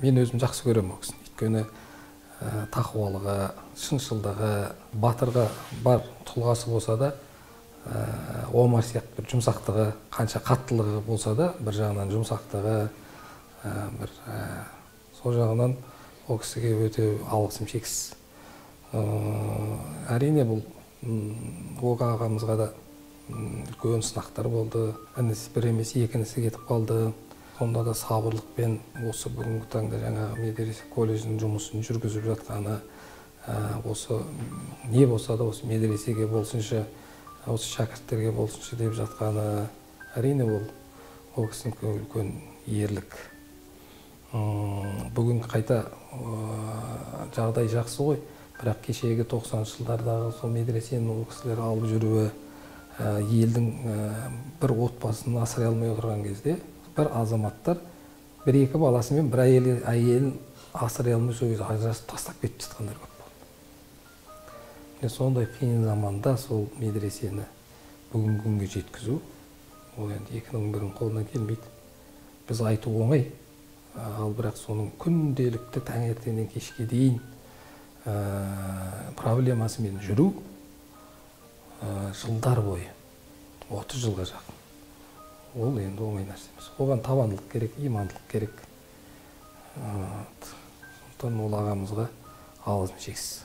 мен өзім жақсы көремін ол кісіні. Өйткені тақуалығы, шыншылдығы, батырға бар тұлғасы болса да, Омар сияқты бір жұмсақтығы, қанша қаттылығы болса да, бір жағынан жұмсақтығы, бір сол жағынан ол кісіге өте алғысым шексіз. Әрине бұл Оға ағамызға да үлкен сынақтар болды. Інісі бір емес, екі інісі кетіп қалды. Сонда да сабырлықпен осы бүгінгі таңда жаңағы медресе колледждің жұмысын жүргізіп жатқаны, осы не болса да осы медресеге болсыншы, осы шәкірттерге болсыншы деп жатқаны, әрине ол кісінің үлкен ерлік. Бүгін қайта жағдай жақсы ғой, бірақ кешегі 90-шы жылдардағы сол медресенің ол кісілер алып жүруі, елдің бір отбасын асырай алмай отырған кезде бір азаматтар бір-екі баласымен бір әйелін асырай алмай сол кезде ажырасып тастап кетіп жатқандар көп болды. Сондай қиын заманда сол медресені бүгінгі күнге жеткізу, ол енді екінің бірінің қолынан келмейді. Біз айту оңай, ал бірақ соның күнделікті таңертеңнен кешке дейін проблемасымен жүру жылдар бойы, 30 жылға жақын. Ол енді оңай нәрсе емес. Оған табандылық керек, имандылық керек. Сондықтан ол ағамызға алғысым шексіз.